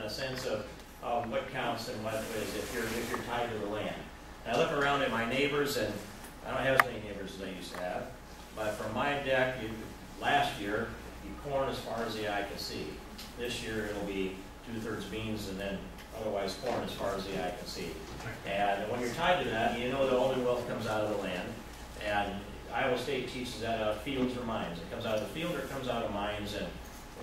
a sense of what counts and what is if you're tied to the land. And I look around at my neighbors, and I don't have as many neighbors as I used to have, but from my deck, last year, corn as far as the eye can see. This year it'll be 2/3 beans and then otherwise corn as far as the eye can see. And when you're tied to that, you know the only wealth comes out of the land. And Iowa State teaches that out of fields or mines. It comes out of the field or it comes out of mines, and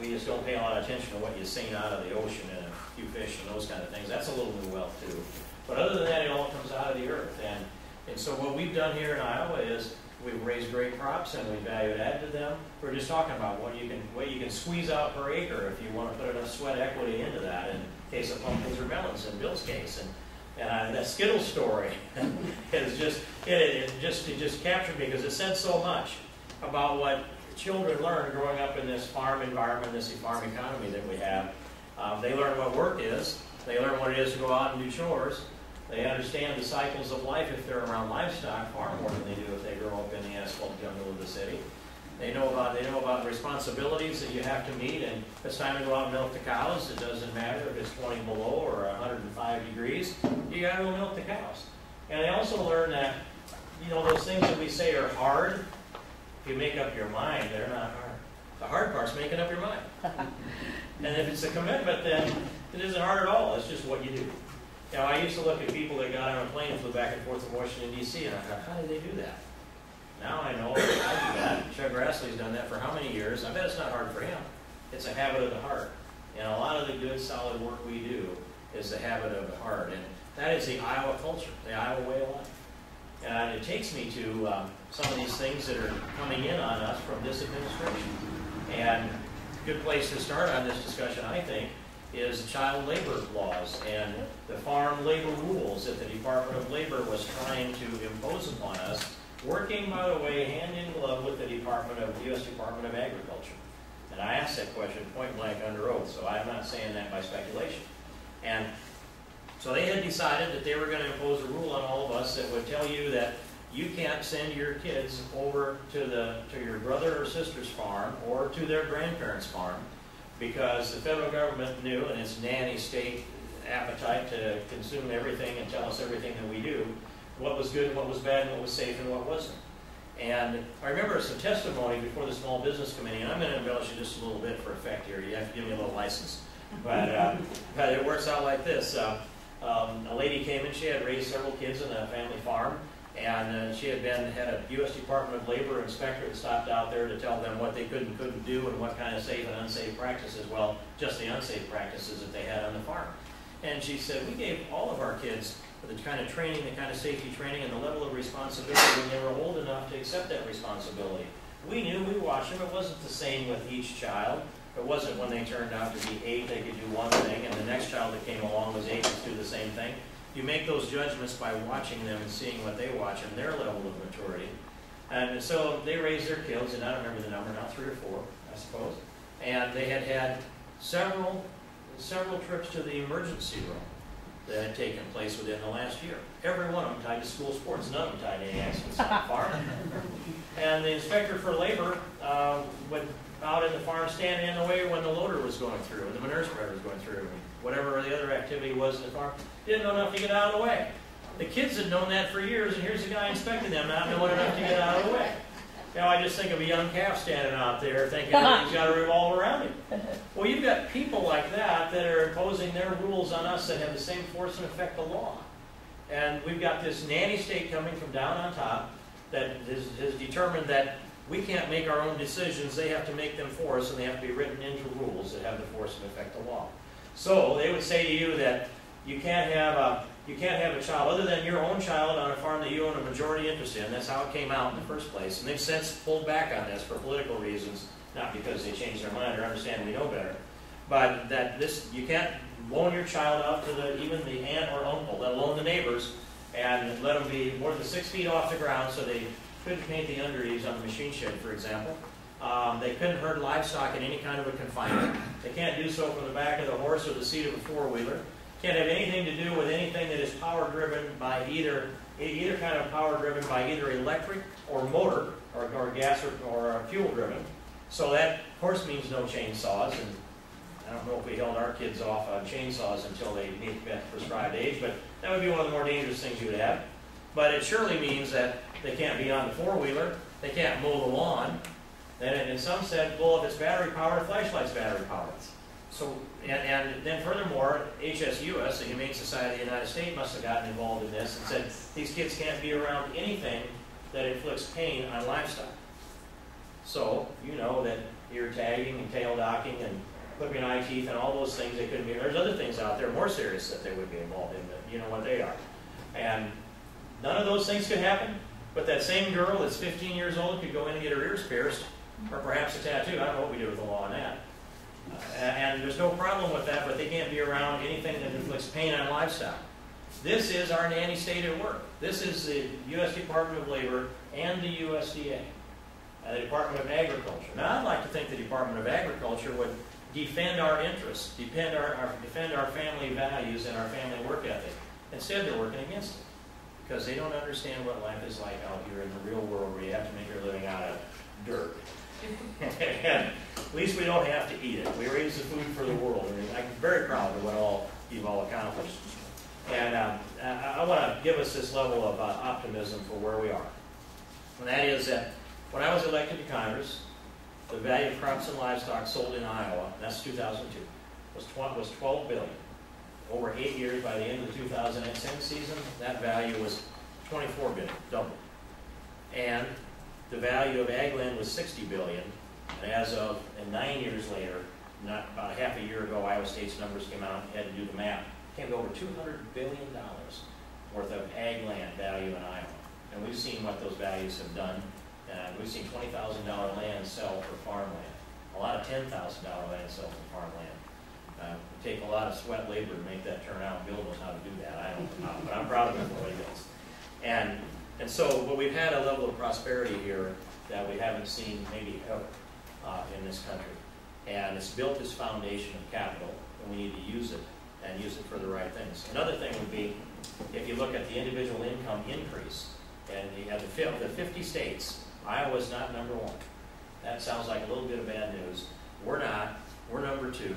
we just don't pay a lot of attention to what you sing out of the ocean and a few fish and those kind of things. That's a little new wealth too. But other than that, it all comes out of the earth. And so what we've done here in Iowa is we've raised great crops and we value add to them. We're just talking about what you can squeeze out per acre if you want to put enough sweat equity into that in case of pumpkins or melons in Bill's case. And that Skittles story is it just captured me because it said so much about what children learn growing up in this farm environment, this farm economy that we have. They learn what work is. They learn what it is to go out and do chores. They understand the cycles of life if they're around livestock far more than they do if they grow up in the asphalt jungle of the city. They know about responsibilities that you have to meet, and if it's time to go out and milk the cows, it doesn't matter if it's 20 below or 105 degrees, you got to go milk the cows. And they also learn that, those things that we say are hard, if you make up your mind, they're not hard. The hard part's making up your mind. And if it's a commitment, then it isn't hard at all. It's just what you do. I used to look at people that got on a plane and flew back and forth from Washington, D.C., and I thought, how did they do that? Now I know I do that. Chuck Grassley's done that for how many years? I bet it's not hard for him. It's a habit of the heart. And a lot of the good, solid work we do is the habit of the heart. And that is the Iowa culture, the Iowa way of life. And it takes me to some of these things that are coming in on us from this administration. And a good place to start on this discussion, I think, is child labor laws and the farm labor rules that the Department of Labor was trying to impose upon us, working, by the way, hand in glove with the U.S. Department of Agriculture. And I asked that question point blank under oath, so I'm not saying that by speculation. And so they had decided that they were going to impose a rule on all of us that would tell you that you can't send your kids over to your brother or sister's farm or to their grandparents' farm, because the federal government knew, in its nanny state appetite to consume everything and tell us everything that we do, what was good and what was bad and what was safe and what wasn't. And I remember some testimony before the Small Business Committee, and I'm going to embellish it just a little bit for effect here. You have to give me a little license. But it works out like this. A lady came in, she had raised several kids on a family farm, and she had a U.S. Department of Labor inspector that stopped out there to tell them what they could and couldn't do and what kind of safe and unsafe practices, well, just the unsafe practices that they had on the farm. And she said, we gave all of our kids the kind of training, the kind of safety training, and the level of responsibility when they were old enough to accept that responsibility. We knew, we watched them. It wasn't the same with each child. It wasn't when they turned out to be 8, they could do one thing, and the next child that came along was 8 to do the same thing. You make those judgments by watching them and seeing what they watch and their level of maturity. And so they raised their kids, and I don't remember the number now, 3 or 4, I suppose. And they had several trips to the emergency room that had taken place within the last year. Every one of them tied to school sports, none of them tied to any accidents on the farm. And the inspector for labor would out in the farm stand in the way when the loader was going through and the manure spreader was going through and whatever the other activity was in the farm. Didn't know enough to get out of the way. The kids had known that for years, and here's the guy inspecting them not knowing enough to get out of the way. I just think of a young calf standing out there thinking everything's got to revolve around him. Well, you've got people like that are imposing their rules on us that have the same force and effect of law. And we've got this nanny state coming from down on top that has determined that we can't make our own decisions. They have to make them for us, and they have to be written into rules that have the force and effect of law. So they would say to you that you can't have a child other than your own child on a farm that you own a majority interest in. That's how it came out in the first place. And they've since pulled back on this for political reasons, not because they changed their mind or understand we know better, but that you can't loan your child out to even the aunt or uncle, let alone the neighbors, and let them be more than 6 feet off the ground so they couldn't paint the undereaves on the machine shed, for example. They couldn't herd livestock in any kind of a confinement. They can't do so from the back of the horse or the seat of a four-wheeler. Can't have anything to do with anything that is power-driven by either kind of power-driven by either electric or motor or gas or fuel-driven. So that, of course, means no chainsaws and I don't know if we held our kids off on chainsaws until they meet that prescribed age, but that would be one of the more dangerous things you would have. But it surely means that they can't be on the four-wheeler, they can't mow the lawn, and some said, well, if it's battery powered, a flashlight's battery powered. So, and then furthermore, HSUS, the Humane Society of the United States, must have gotten involved in this and said these kids can't be around anything that inflicts pain on livestock. So, you know that ear tagging and tail docking and clipping eye teeth and all those things they couldn't be. There's other things out there more serious that they would be involved in, but you know what they are. And none of those things could happen, but that same girl that's 15 years old could go in and get her ears pierced, or perhaps a tattoo. I don't know what we do with the law on that. And there's no problem with that, but they can't be around anything that inflicts pain on livestock. This is our nanny state at work. This is the U.S. Department of Labor and the USDA, the Department of Agriculture. Now, I'd like to think the Department of Agriculture would defend our interests, defend our family values and our family work ethic. Instead, they're working against it because they don't understand what life is like out here in the real world where you have to make your living out of dirt. And at least we don't have to eat it. We raise the food for the world. I'm very proud of what all you've all accomplished. And I want to give us this level of optimism for where we are. And that is that when I was elected to Congress, the value of crops and livestock sold in Iowa, that's 2002, was $12 billion. Over 8 years, by the end of the 2010 season, that value was $24 billion, double. And the value of ag land was $60 billion. And as of 9 years later, not about a half a year ago, Iowa State's numbers came out and had to do the math. Came to over $200 billion worth of ag land value in Iowa. And we've seen what those values have done. We've seen $20,000 land sell for farmland. A lot of $10,000 land sell for farmland. It take a lot of sweat labor to make that turn out. Bill knows how to do that. I don't know how, but I'm proud of him for what he does. And so, but we've had a level of prosperity here that we haven't seen maybe ever in this country. And it's built this foundation of capital, and we need to use it and use it for the right things. Another thing would be, if you look at the individual income increase, and you have the 50 states, Iowa's not number one. That sounds like a little bit of bad news. We're not. We're number two.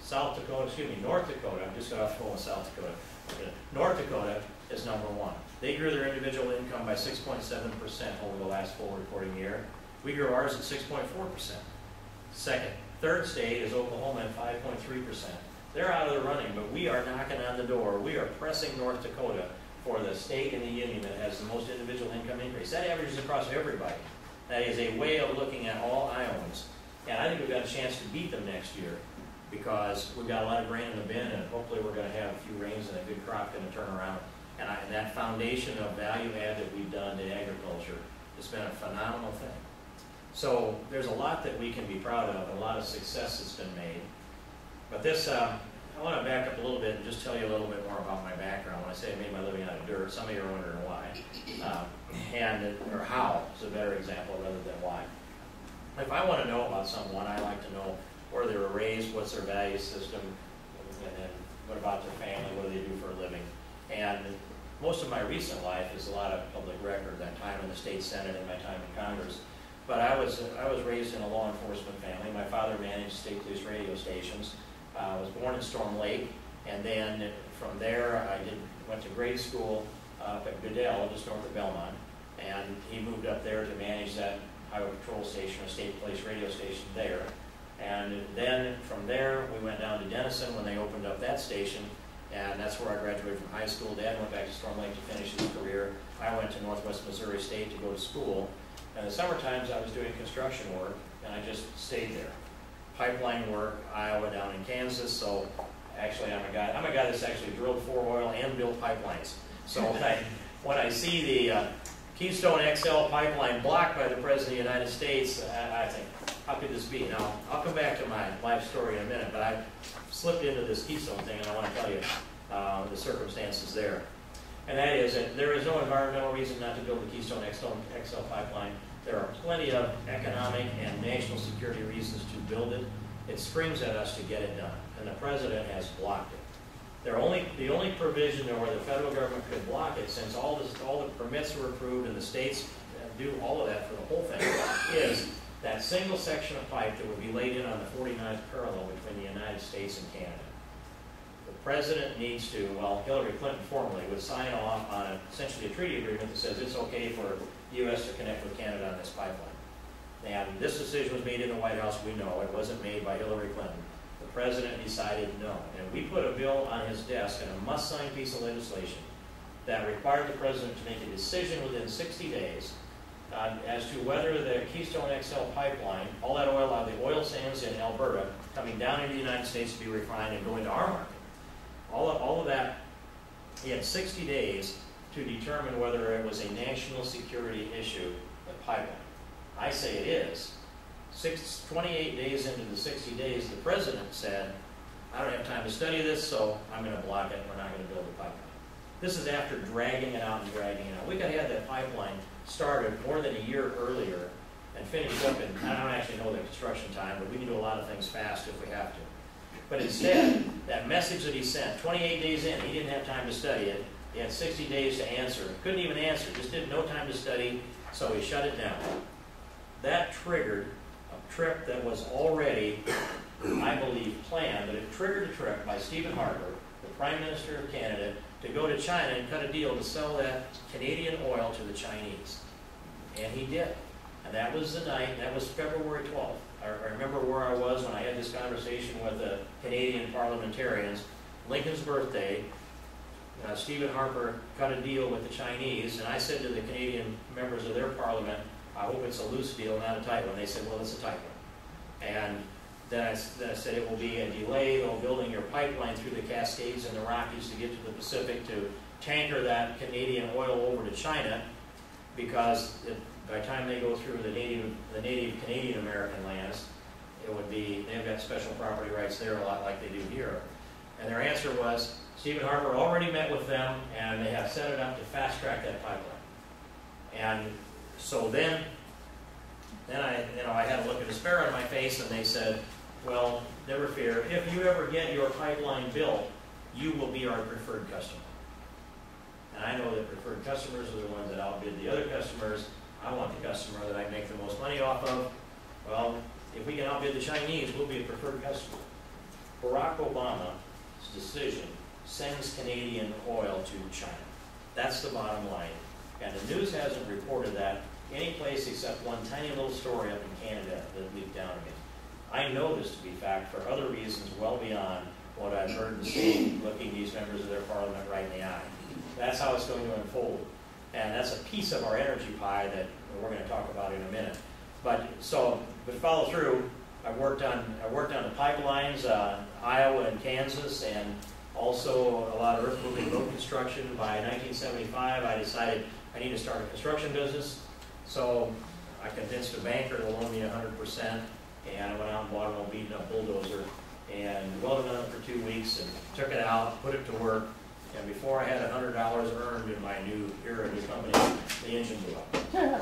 North Dakota, I'm just got off the phone with South Dakota. North Dakota is number one. They grew their individual income by 6.7% over the last full reporting year. We grew ours at 6.4%. Third state is Oklahoma at 5.3%. They're out of the running, but we are knocking on the door. We are pressing North Dakota for the state in the union that has the most individual income increase. That averages across everybody. That is a way of looking at all Iowans. And I think we've got a chance to beat them next year because we've got a lot of grain in the bin, and hopefully we're going to have a few rains and a good crop going to turn around. And that foundation of value add that we've done to agriculture has been a phenomenal thing. So there's a lot that we can be proud of, a lot of success that's been made. But this, I want to back up a little bit and just tell you a little bit more about my background. When I say I made my living out of dirt, some of you are wondering why. Or how is a better example rather than why. If I want to know about someone, I like to know where they were raised, what's their value system, and then what about their family, what do they do for a living. And most of my recent life is a lot of public record, that time in the state senate and my time in Congress. But I was raised in a law enforcement family. My father managed state police radio stations. I was born in Storm Lake, and then from there I went to grade school up at Goodell, just north of Belmont, and he moved up there to manage that highway patrol station, a state police radio station there. And then from there we went down to Denison when they opened up that station, and that's where I graduated from high school. Dad went back to Storm Lake to finish his career. I went to Northwest Missouri State to go to school. And in the summer times I was doing construction work, and I just stayed there. Pipeline work, Iowa down in Kansas, so actually I'm a guy that's actually drilled for oil and built pipelines. So when I see the Keystone XL pipeline blocked by the President of the United States, I think, how could this be? Now, I'll come back to my life story in a minute, but I slipped into this Keystone thing, and I want to tell you the circumstances there. And that is that there is no environmental reason not to build the Keystone XL pipeline. There are plenty of economic and national security reasons to build it. It screams at us to get it done, and the President has blocked it. The only provision where the federal government could block it, since all the permits were approved and the states do all of that for the whole thing, is that single section of pipe that would be laid in on the 49th parallel between the United States and Canada. The president needs to, well, Hillary Clinton formally would sign off on essentially a treaty agreement that says it's okay for the U.S. to connect with Canada on this pipeline. And this decision was made in the White House, we know. It wasn't made by Hillary Clinton. The president decided no. And we put a bill on his desk, and a must-sign piece of legislation that required the president to make a decision within 60 days as to whether the Keystone XL pipeline, all that oil out of the oil sands in Alberta, coming down into the United States to be refined and going to our market. All of that, he had 60 days to determine whether it was a national security issue, the pipeline. I say it is. 28 days into the 60 days, the president said, I don't have time to study this, so I'm going to block it. We're not going to build a pipeline. This is after dragging it out and dragging it out. We could have that pipeline started more than a year earlier and finished up in, I don't actually know the construction time, but we can do a lot of things fast if we have to. But instead, that message that he sent, 28 days in, he didn't have time to study it. He had 60 days to answer. Couldn't even answer, just didn't no time to study, so he shut it down. That triggered a trip that was already, I believe, planned, but it triggered a trip by Stephen Harper, the Prime Minister of Canada, to go to China and cut a deal to sell that Canadian oil to the Chinese. And he did. And that was the night, that was February 12th. I remember where I was when I had this conversation with the Canadian parliamentarians. Lincoln's birthday, Stephen Harper cut a deal with the Chinese, and I said to the Canadian members of their parliament, I hope it's a loose deal, not a tight one. They said, well, it's a tight one. And then I said it will be a delay on building your pipeline through the Cascades and the Rockies to get to the Pacific to tanker that Canadian oil over to China, because by the time they go through the native Canadian American lands, it would be, they've got special property rights there a lot like they do here. And their answer was, Stephen Harper already met with them and they have set it up to fast track that pipeline. And so then I had a look of despair on my face, and they said, well, never fear, if you ever get your pipeline built, you will be our preferred customer. And I know that preferred customers are the ones that outbid the other customers. I want the customer that I make the most money off of. Well, if we can outbid the Chinese, we'll be a preferred customer. Barack Obama's decision sends Canadian oil to China. That's the bottom line. And the news hasn't reported that any place except one tiny little story up in Canada that leaked down to me. I know this to be fact for other reasons well beyond what I've heard and seen looking these members of their parliament right in the eye. That's how it's going to unfold. And that's a piece of our energy pie that we're going to talk about in a minute. But follow through. I worked on the pipelines, Iowa and Kansas, and also a lot of earth moving road construction. By 1975, I decided I need to start a construction business. So I convinced a banker to loan me 100%, and I went out and bought an old beaten up bulldozer and welded on it for 2 weeks and took it out, put it to work. And before I had $100 earned in my new company, the engine blew up.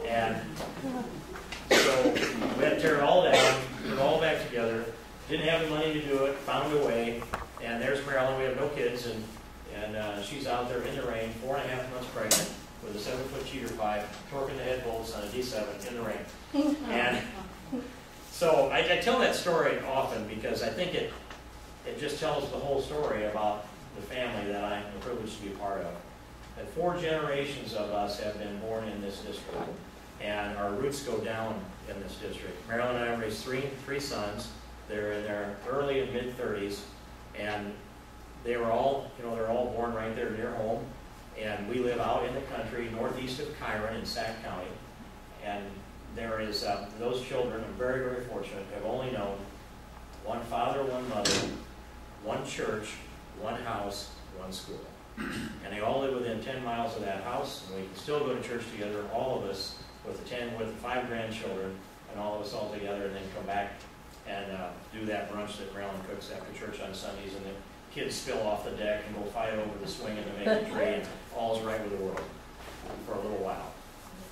And so we had to tear it all down, put it all back together. Didn't have the money to do it, found a way. And there's Marilyn, we have no kids, and she's out there in the rain, 4.5 months pregnant, with a 7-foot cheater pipe, torquing the head bolts on a D7 in the rain. And so I tell that story often because I think it just tells the whole story about the family that I'm privileged to be a part of. And 4 generations of us have been born in this district, and our roots go down in this district. Marilyn and I raised three sons. They're in their early and mid-30s, and they were all, they're all born right there near home. And we live out in the country, northeast of Chiron in Sac County. And there is, those children, I'm very, very fortunate, have only known one father, one mother, one church, one house, one school. And they all live within 10 miles of that house, and we can still go to church together, all of us, with 5 grandchildren, and all of us all together, and then come back and do that brunch that Marilyn cooks after church on Sundays, and the kids spill off the deck and go fight over the swing and the maple tree, and all's right with the world for a little while.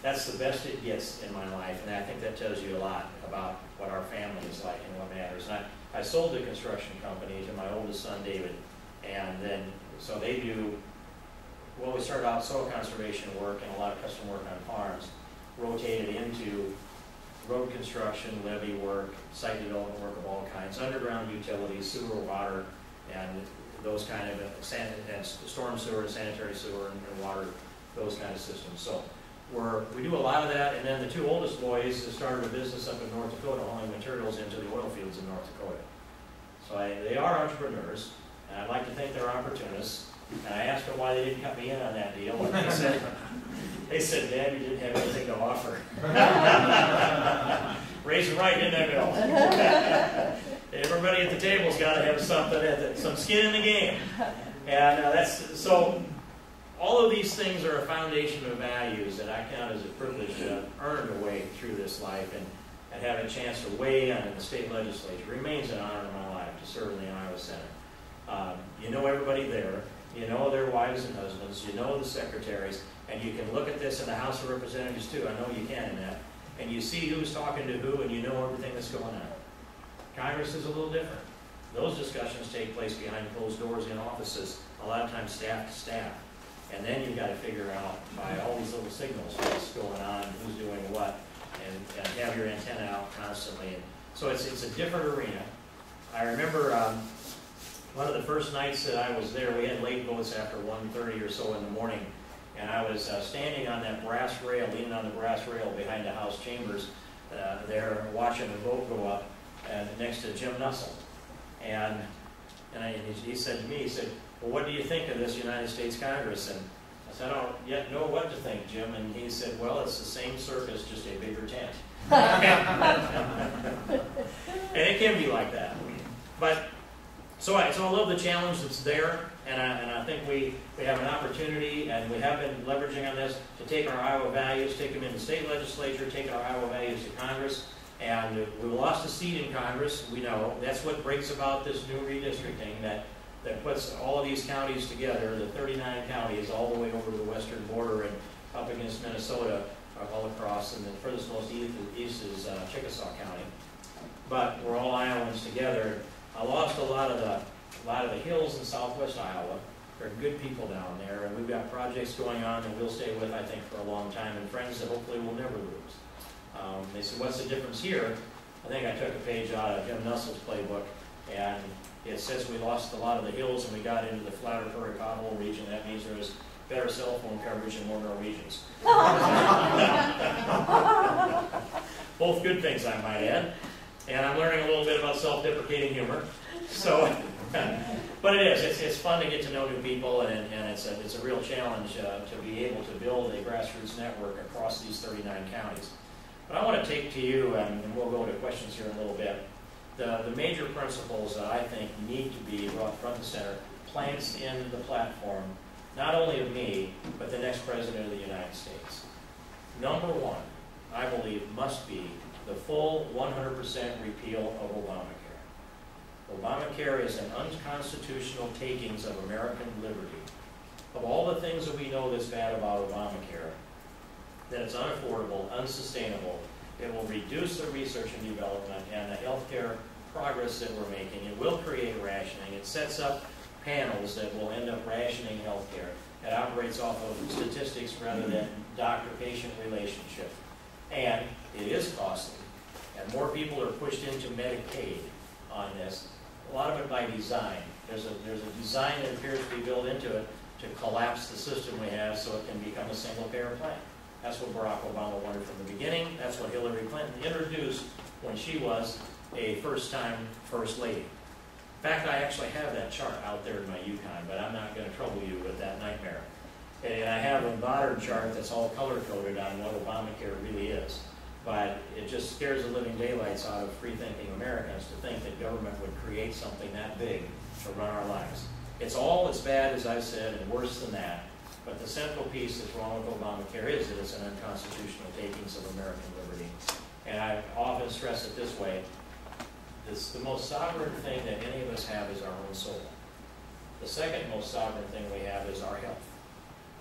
That's the best it gets in my life, and I think that tells you a lot about what our family is like and what matters. And I sold the construction company to my oldest son, David, and then, so they do, well, we started out soil conservation work and a lot of custom work on farms, rotated into road construction, levee work, site development work of all kinds, underground utilities, sewer, water, and those kind of, and storm sewer, sanitary sewer, and water, those kind of systems. So we do a lot of that, and then the two oldest boys started a business up in North Dakota hauling materials into the oil fields in North Dakota. So they are entrepreneurs, and I'd like to think they're opportunists. And I asked them why they didn't cut me in on that deal, and they said, Dad, you didn't have anything to offer. Raising right, didn't I, Bill? Everybody at the table's got to have something, some skin in the game. And so all of these things are a foundation of values that I count as a privilege to earn a way through this life, and have a chance to weigh in the state legislature. It remains an honor in my life to serve in the Iowa Senate. You know everybody there. You know their wives and husbands. You know the secretaries. And you can look at this in the House of Representatives too. I know you can in that. And you see who's talking to who, and you know everything that's going on. Congress is a little different. Those discussions take place behind closed doors in offices, a lot of times staff to staff. And then you've got to figure out by all these little signals what's going on, who's doing what, and have your antenna out constantly. And so it's a different arena. I remember one of the first nights that I was there, we had late votes after 1:30 or so in the morning, and I was standing on that brass rail, leaning on the brass rail behind the House chambers there, watching the vote go up next to Jim Nussel. And he said to me, he said, well, what do you think of this United States Congress? And I said, I don't yet know what to think, Jim. And he said, well, it's the same circus, just a bigger tent. And it can be like that. But so I love the challenge that's there, and I think we have an opportunity, and we have been leveraging on this to take our Iowa values, take them in the state legislature, take our Iowa values to Congress. And we lost a seat in Congress. We know that's what brings about this new redistricting that puts all of these counties together, the 39 counties, all the way over to the western border and up against Minnesota, all across, and the furthest most east is Chickasaw County. But we're all Iowans together. I lost a lot of the hills in southwest Iowa. There are good people down there, and we've got projects going on that we'll stay with, I think, for a long time, and friends that hopefully we'll never lose. They said, what's the difference here? I think I took a page out of Jim Nussel's playbook, and it says we lost a lot of the hills and we got into the flatter prairie pothole region. That means there was better cell phone coverage and more Norwegians. Both good things, I might add. And I'm learning a little bit about self-deprecating humor. So, but it is. It's fun to get to know new people, and it's a real challenge to be able to build a grassroots network across these 39 counties. But I want to take to you, and we'll go to questions here in a little bit, the major principles that I think need to be brought front and center, plants in the platform, not only of me, but the next President of the United States. Number one, I believe, must be the full 100% repeal of Obamacare. Obamacare is an unconstitutional takings of American liberty. Of all the things that we know that's bad about Obamacare, that it's unaffordable, unsustainable, it will reduce the research and development and the healthcare progress that we're making. It will create rationing. It sets up panels that will end up rationing healthcare. It operates off of statistics rather than doctor-patient relationship. And it is costly. And more people are pushed into Medicaid on this. A lot of it by design. There's a design that appears to be built into it to collapse the system we have so it can become a single-payer plan. That's what Barack Obama wanted from the beginning. That's what Hillary Clinton introduced when she was a first-time First Lady. In fact, I actually have that chart out there in my Yukon, but I'm not going to trouble you with that nightmare. And I have a modern chart that's all color-coded on what Obamacare really is. But it just scares the living daylights out of free-thinking Americans to think that government would create something that big to run our lives. It's all as bad as I've said and worse than that. But the central piece that's wrong with Obamacare is that it's an unconstitutional takings of American liberty. And I often stress it this way. The most sovereign thing that any of us have is our own soul. The second most sovereign thing we have is our health.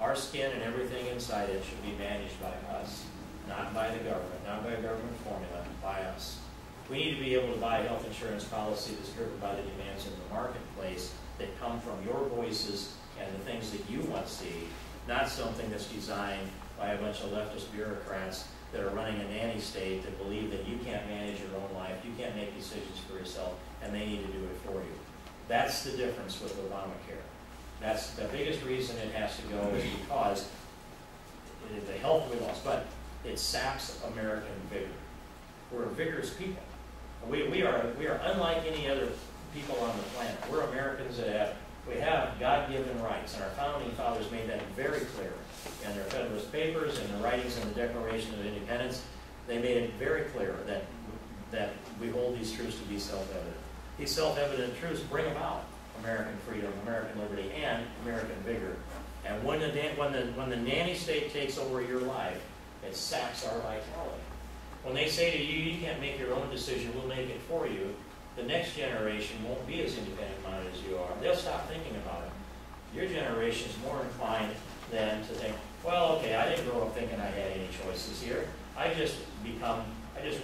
Our skin and everything inside it should be managed by us, not by the government, not by a government formula, by us. We need to be able to buy a health insurance policy that's driven by the demands in the marketplace that come from your voices and the things that you want to see, not something that's designed by a bunch of leftist bureaucrats that are running a nanny state that believe that you can't manage your own life, you can't make decisions for yourself, and they need to do it for you. That's the difference with Obamacare. That's the biggest reason it has to go, is because the health we lost, but it saps American vigor. We're vigorous people. We are unlike any other people on the planet. We're Americans that have God-given rights, and our founding fathers made that very clear in their Federalist Papers and the writings in the Declaration of Independence. They made it very clear that we hold these truths to be self-evident. These self-evident truths bring about American freedom, American liberty, and American vigor. And when the nanny state takes over your life, it saps our vitality. When they say to you, you can't make your own decision, we'll make it for you, the next generation won't be as independent-minded as you are. They'll stop thinking about it. Your generation is more inclined than to think, well, okay, I didn't grow up thinking I had any choices here. I just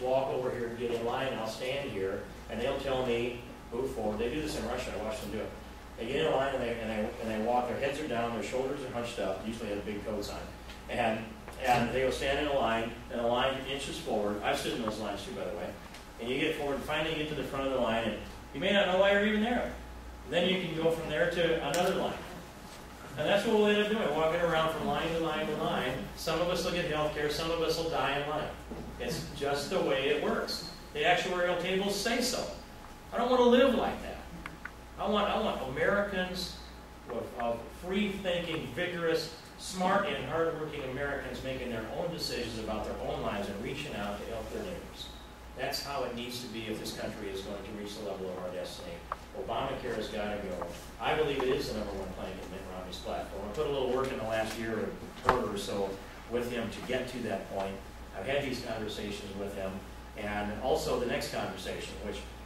walk over here and get in line, and I'll stand here, and they'll tell me, move forward. They do this in Russia. I watch them do it. They get in line, and they walk. Their heads are down, their shoulders are hunched up. Usually have big coats on. And they will stand in a line, and the line inches forward. I've stood in those lines too, by the way. And you get forward, and finally you get to the front of the line, and you may not know why you're even there. Then you can go from there to another line. And that's what we'll end up doing, walking around from line to line to line. Some of us will get health care, some of us will die in line. It's just the way it works. The actuarial tables say so. I don't want to live like that. I want Americans of free-thinking, vigorous, smart, and hard-working Americans making their own decisions about their own lives and reaching out to help their neighbors. That's how it needs to be if this country is going to reach the level of our destiny. Obamacare has got to go. I believe it is the #1 plank in Mitt Romney's platform. I put a little work in the last year or quarter or so with him to get to that point. I've had these conversations with him, and also the next conversation,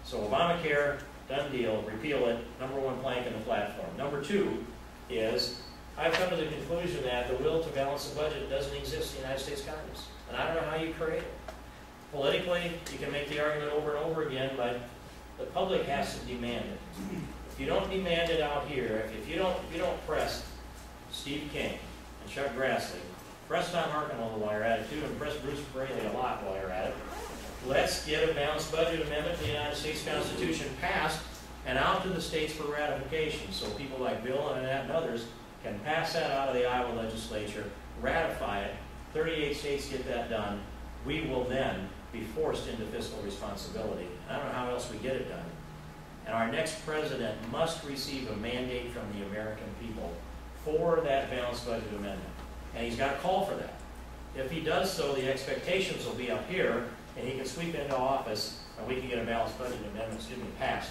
so Obamacare, done deal, repeal it, #1 plank in the platform. Number 2 is, I've come to the conclusion that the will to balance the budget doesn't exist in the United States Congress. And I don't know how you create it. Politically, you can make the argument over and over again, but the public has to demand it. If you don't demand it out here, if you don't press Steve King and Chuck Grassley, press Tom Harkin-While while you're at it too, and press Bruce Braley a lot while you're at it, let's get a balanced budget amendment to the United States Constitution passed and out to the states for ratification, so people like Bill and Annette and others can pass that out of the Iowa legislature, ratify it, 38 states get that done. We will then be forced into fiscal responsibility. I don't know how else we get it done. And our next president must receive a mandate from the American people for that balanced budget amendment. And he's got to call for that. If he does so, the expectations will be up here, and he can sweep into office, and we can get a balanced budget amendment, passed.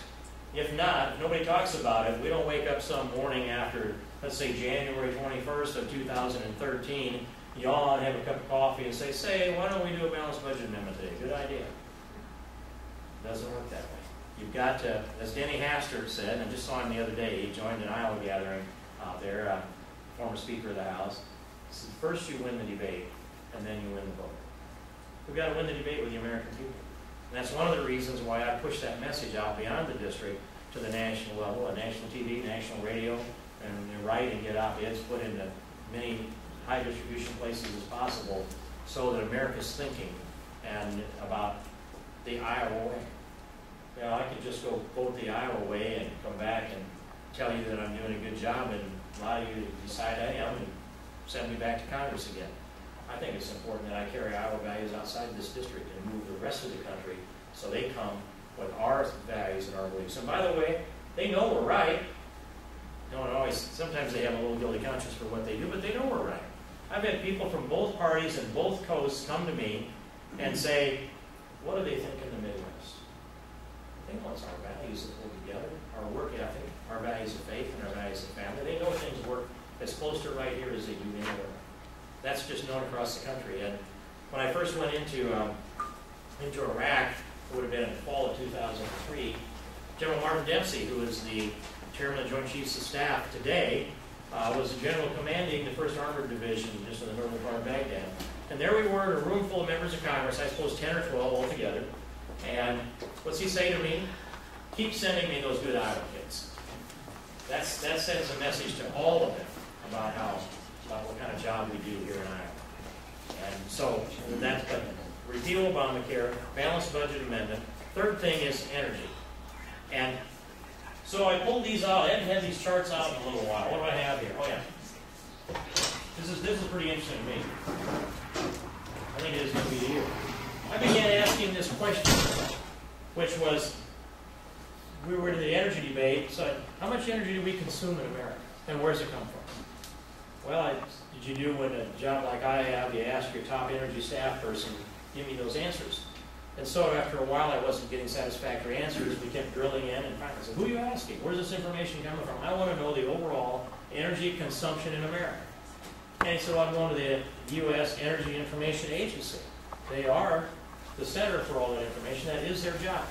If not, if nobody talks about it, we don't wake up some morning after, let's say, January 21st of 2013, yawn, have a cup of coffee, and say, why don't we do a balanced budget amendment today? Good idea. It doesn't work that way. You've got to, as Denny Hastert said, and I just saw him the other day, he joined an Iowa gathering out there, former Speaker of the House. He said, first you win the debate, and then you win the vote. We've got to win the debate with the American people. And that's one of the reasons why I push that message out beyond the district to the national level, national TV, national radio, and write and get op-eds put into many high distribution places as possible so that America's thinking and about the Iowa way. You know, I could just go vote the Iowa way and come back and tell you that I'm doing a good job and allow you to decide I am and send me back to Congress again. I think it's important that I carry Iowa values outside this district and move the rest of the country so they come with our values and our beliefs. And by the way, they know we're right. No one always, sometimes they have a little guilty conscience for what they do, but they know we're right. I've had people from both parties and both coasts come to me and say, what do they think in the Midwest? They know it's our values that hold together, our work ethic, our values of faith, and our values of family. They know things work as close to right here as they do anywhere. That's just known across the country. And when I first went into Iraq, it would have been in the fall of 2003, General Martin Dempsey, who is the Chairman of the Joint Chiefs of Staff today, was the general commanding the 1st Armored Division just in the northern part of Baghdad. And there we were in a room full of members of Congress, I suppose 10 or 12 altogether. And what's he say to me? Keep sending me those good Iowa kids. That sends a message to all of them about what kind of job we do here in Iowa. And so that's but repeal Obamacare, balanced budget amendment. Third thing is energy. And so I pulled these out. I hadn't had these charts out in a little while. What do I have here? Oh yeah. This is pretty interesting to me. I think it is going to be to you. I began asking this question, which was, we were in the energy debate, so how much energy do we consume in America? And where does it come from? Well, did you do when a job like I have, you ask your top energy staff person, give me those answers. And so after a while, I wasn't getting satisfactory answers. We kept drilling in and finally said, who are you asking? Where's this information coming from? I want to know the overall energy consumption in America. And so I'm going to the U.S. Energy Information Agency. They are the center for all that information. That is their job.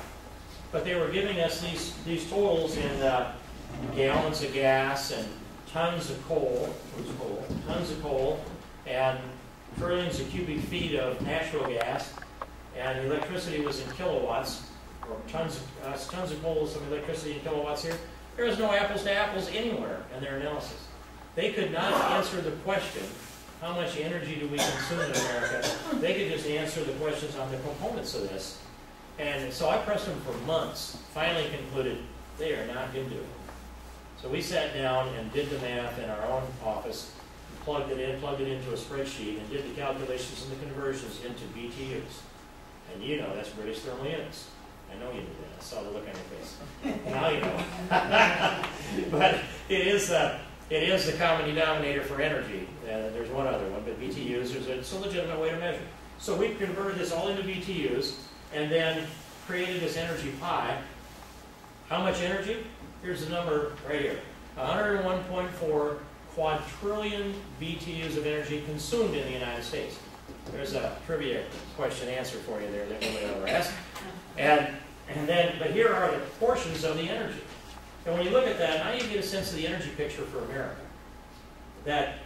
But they were giving us these totals in gallons of gas and tons of coal, and trillions of cubic feet of natural gas, and electricity was in kilowatts, or tons of coal, some electricity in kilowatts here. There was no apples to apples anywhere in their analysis. They could not answer the question, how much energy do we consume in America? They could just answer the questions on the components of this. And so I pressed them for months, finally concluded they are not going to do it. So we sat down and did the math in our own office, plugged it into a spreadsheet, and did the calculations and the conversions into BTUs. And you know that's British thermal units. I know you knew that. I saw the look on your face. Now you know. But it is the common denominator for energy. There's one other one, but BTUs, it's a legitimate way to measure. So we converted this all into BTUs and then created this energy pie. How much energy? Here's the number right here. 101.4 quadrillion BTUs of energy consumed in the United States. There's a trivia question answer for you there that nobody ever asked. But here are the portions of the energy. And when you look at that, now you get a sense of the energy picture for America. That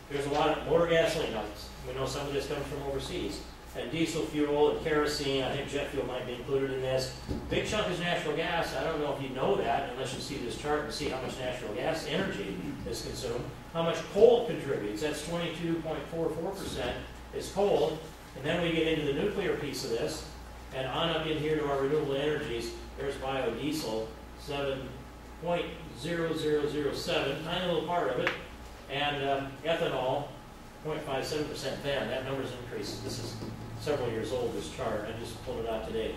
there's a lot of motor gasoline. Now, we know some of this comes from overseas. And diesel fuel and kerosene, I think jet fuel might be included in this. Big chunk is natural gas. I don't know if you know that unless you see this chart and see how much natural gas energy is consumed. How much coal contributes. That's 22.44% is coal. And then we get into the nuclear piece of this. And on up in here to our renewable energies, there's biodiesel, 7.0007, tiny little part of it. And ethanol, 0.57% then. That number's increased. This is several years old, this chart. I just pulled it out today.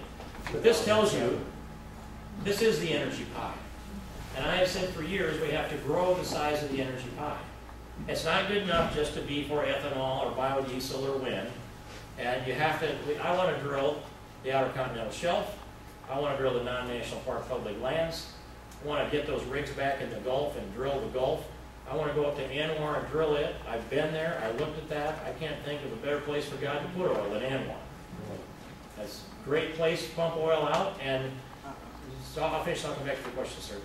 But this tells you this is the energy pie. And I have said for years we have to grow the size of the energy pie. It's not good enough just to be for ethanol or biodiesel or wind. And you have to, I want to drill the Outer Continental Shelf. I want to drill the non-national park public lands. I want to get those rigs back in the Gulf and drill the Gulf. I want to go up to Anwar and drill it. I've been there. I looked at that. I can't think of a better place for God to put oil than Anwar. That's a great place to pump oil out. And so I'll finish. I'll come back to your question, sir.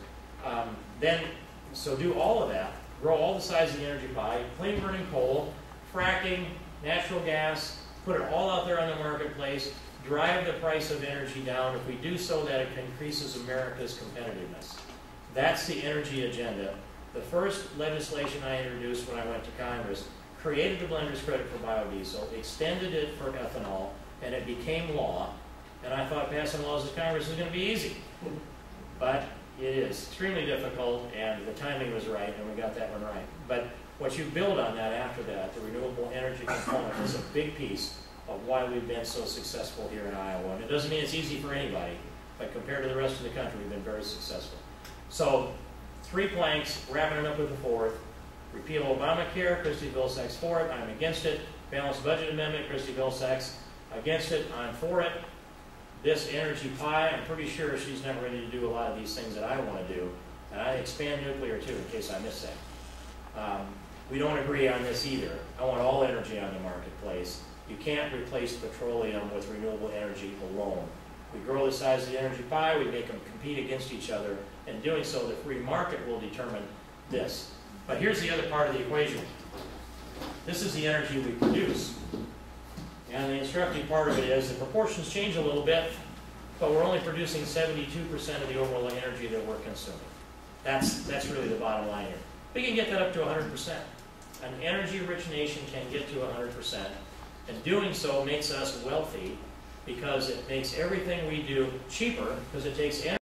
So do all of that. Grow all the size of the energy pie. Clean burning coal, fracking, natural gas. Put it all out there on the marketplace. Drive the price of energy down. If we do so, that it increases America's competitiveness. That's the energy agenda. The first legislation I introduced when I went to Congress created the blender's credit for biodiesel, extended it for ethanol, and it became law. And I thought passing laws in Congress was going to be easy. But it is extremely difficult, and the timing was right, and we got that one right. But what you build on that after that, the renewable energy component, is a big piece of why we've been so successful here in Iowa. And it doesn't mean it's easy for anybody, but compared to the rest of the country, we've been very successful. So, 3 planks, wrapping it up with the 4th. Repeal Obamacare, Christy Vilsack's for it, I'm against it. Balanced budget amendment, Christy Vilsack's against it, I'm for it. This energy pie, I'm pretty sure she's not ready to do a lot of these things that I want to do. And I expand nuclear too, in case I miss that. We don't agree on this either. I want all energy on the marketplace. You can't replace petroleum with renewable energy alone. We grow the size of the energy pie, we make them compete against each other. In doing so, the free market will determine this. But here's the other part of the equation. This is the energy we produce. And the instructive part of it is the proportions change a little bit, but we're only producing 72% of the overall energy that we're consuming. That's really the bottom line here. We can get that up to 100%. An energy-rich nation can get to 100%. And doing so makes us wealthy because it makes everything we do cheaper because it takes energy.